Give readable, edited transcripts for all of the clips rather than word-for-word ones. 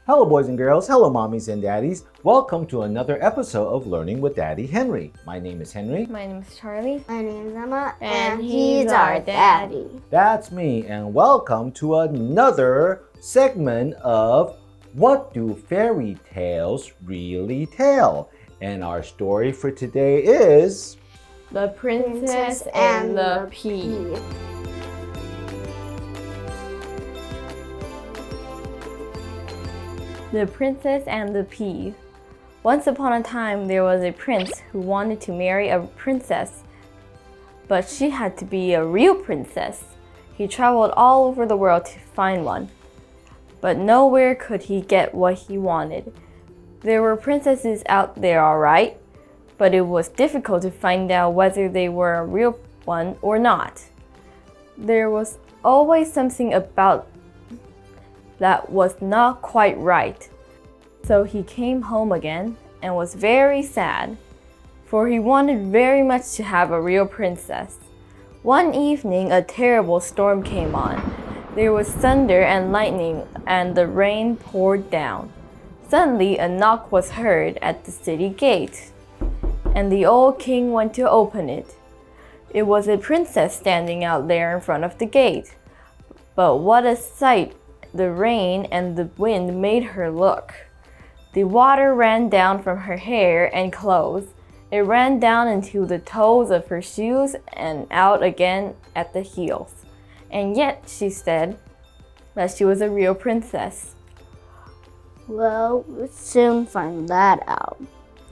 Hello boys and girls, hello mommies and daddies. Welcome to another episode of Learning with Daddy Henry. My name is Henry. My name is Charlie. My name is Emma. And he's our daddy. That's me, and welcome to another segment of What Do Fairy Tales Really Tell? And our story for today is The Princess and the Pea. The Princess and the Pea. Once upon a time, there was a prince who wanted to marry a princess, but she had to be a real princess. He traveled all over the world to find one, but nowhere could he get what he wanted. There were princesses out there, all right, but it was difficult to find out whether they were a real one or not. There was always something about that was not quite right. So he came home again and was very sad, for he wanted very much to have a real princess. One evening, a terrible storm came on. There was thunder and lightning, and the rain poured down. Suddenly, a knock was heard at the city gate, and the old king went to open it. It was a princess standing out there in front of the gate. But what a sight the rain and the wind made her look. The water ran down from her hair and clothes. It ran down into the toes of her shoes and out again at the heels. And yet she said that she was a real princess. Well, we'll soon find that out,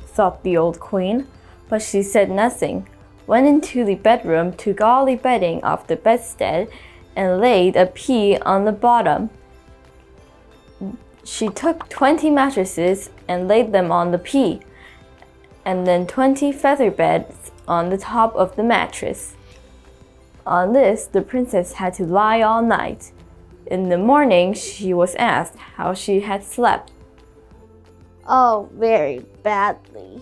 thought the old queen, but she said nothing, went into the bedroom, took all the bedding off the bedstead, and laid a pea on the bottom. She took 20 mattresses and laid them on the pea, and then 20 feather beds on the top of the mattress. On this, the princess had to lie all night. In the morning, she was asked how she had slept. Oh, very badly,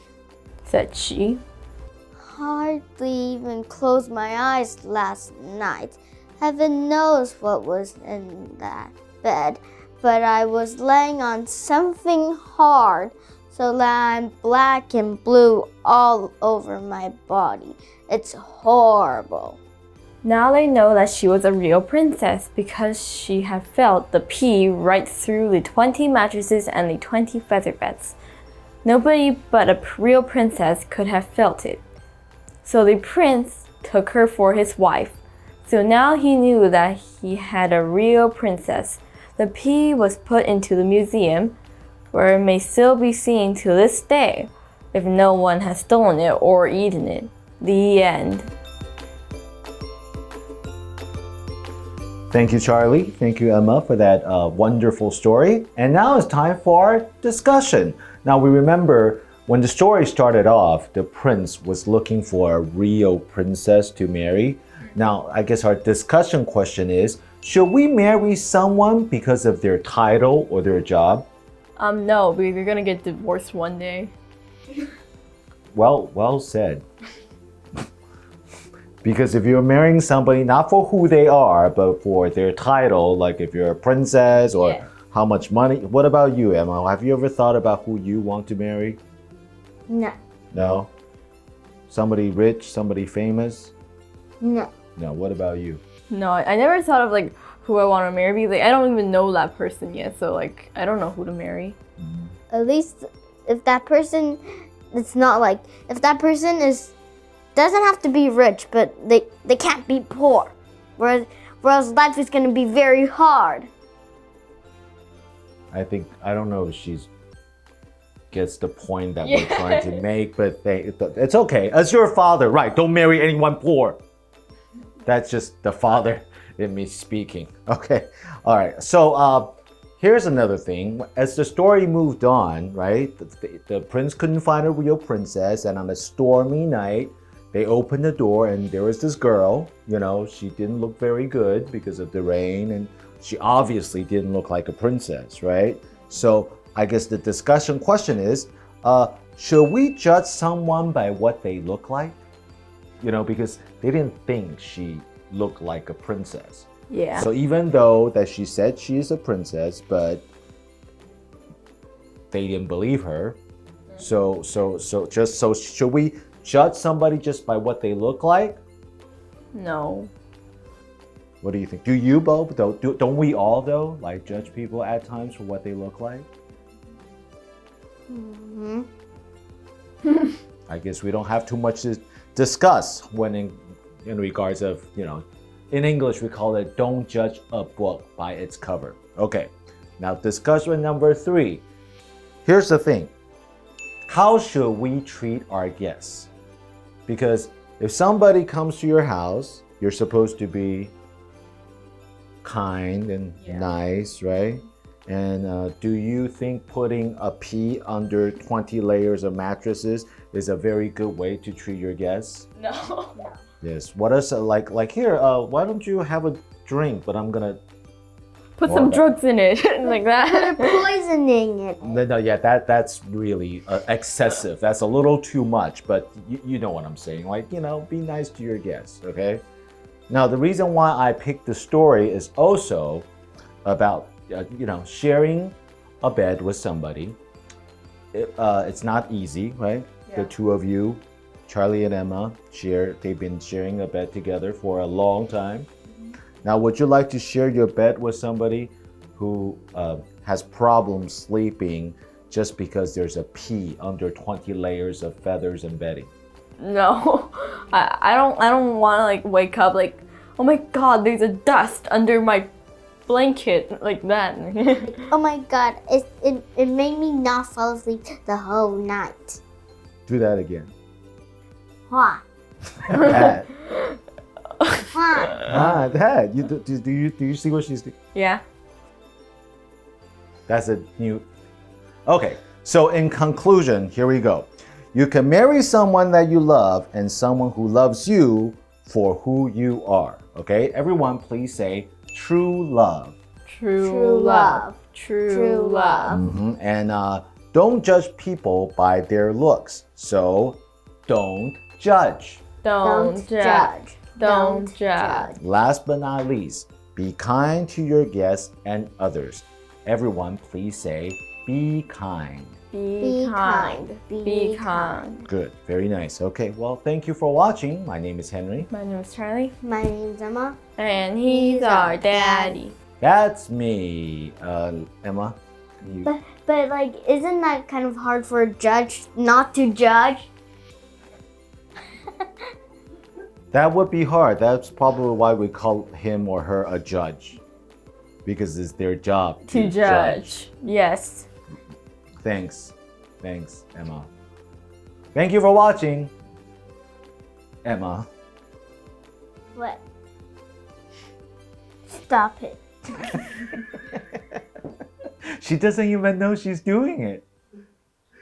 said she. Hardly even closed my eyes last night. Heaven knows what was in that bed, but I was laying on something hard, so that I'm black and blue all over my body. It's horrible. Now they know that she was a real princess because she had felt the pea right through the 20 mattresses and the 20 feather beds. Nobody but a real princess could have felt it. So the prince took her for his wife. So now he knew that he had a real princess. The pea was put into the museum, where it may still be seen to this day, if no one has stolen it or eaten it. The end. Thank you, Charlie. Thank you, Emma, for that wonderful story. And now it's time for our discussion. Now we remember when the story started off, the prince was looking for a real princess to marry. Now, I guess our discussion question is, should we marry someone because of their title or their job? No, because you're gonna get divorced one day. Well said. Because if you're marrying somebody not for who they are, but for their title, like if you're a princess or how much money. What about you, Emma? Have you ever thought about who you want to marry? No. No? Somebody rich, somebody famous? No. No, what about you? No, I never thought of like who I want to marry. Like I don't even know that person yet, so like I don't know who to marry. At least if that person, it's not like, if that person doesn't have to be rich, but they can't be poor. Whereas life is going to be very hard. I don't know if she gets the point that we're trying to make, but it's okay. As your father, right, don't marry anyone poor. That's just the father in me speaking. Okay, all right. So here's another thing. As the story moved on, right, the prince couldn't find a real princess, and on a stormy night, they opened the door and there was this girl. You know, she didn't look very good because of the rain, and she obviously didn't look like a princess, right? So I guess the discussion question is, should we judge someone by what they look like? You know, because they didn't think she looked like a princess. Yeah. So even though that she said she is a princess, but they didn't believe her. So should we judge somebody just by what they look like? No. What do you think? Do you, Bo? Don't we all, though, like judge people at times for what they look like? I guess we don't have too much to discuss when in regards of, in English we call it don't judge a book by its cover. Okay, now discussion number 3. Here's the thing. How should we treat our guests? Because if somebody comes to your house, you're supposed to be kind and nice, right? And do you think putting a pea under 20 layers of mattresses is a very good way to treat your guests? No. Yes. What is like here? Why don't you have a drink? But I'm gonna put some drugs in it, like that. Poisoning it. No, yeah, that's really excessive. That's a little too much. But you know what I'm saying? Like, be nice to your guests. Okay. Now the reason why I picked the story is also about sharing a bed with somebody. It's not easy, right? Yeah. The two of you, Charlie and Emma, they've been sharing a bed together for a long time. Now, would you like to share your bed with somebody who has problems sleeping just because there's a pea under 20 layers of feathers and bedding? No, I don't want to wake up oh my God, there's a dust under my blanket like that. Oh my God, it made me not fall asleep the whole night. Do that again. Why? Dad. Why? Dad. Do you see what she's doing? Yeah. That's a new. Okay, so in conclusion, here we go. You can marry someone that you love and someone who loves you for who you are. Okay, everyone, please say true love. True love. True love. And don't judge people by their looks. So don't judge. Don't judge. Don't judge. Last but not least, be kind to your guests and others. Everyone, please say, be kind. Be kind. Be kind. Good. Very nice. Okay, well, thank you for watching. My name is Henry. My name is Charlie. My name's Emma. And he's our daddy. That's me. Emma? But isn't that kind of hard for a judge not to judge? That would be hard. That's probably why we call him or her a judge. Because it's their job to judge. Yes. Thanks, Emma. Thank you for watching. Emma. What? Stop it. She doesn't even know she's doing it.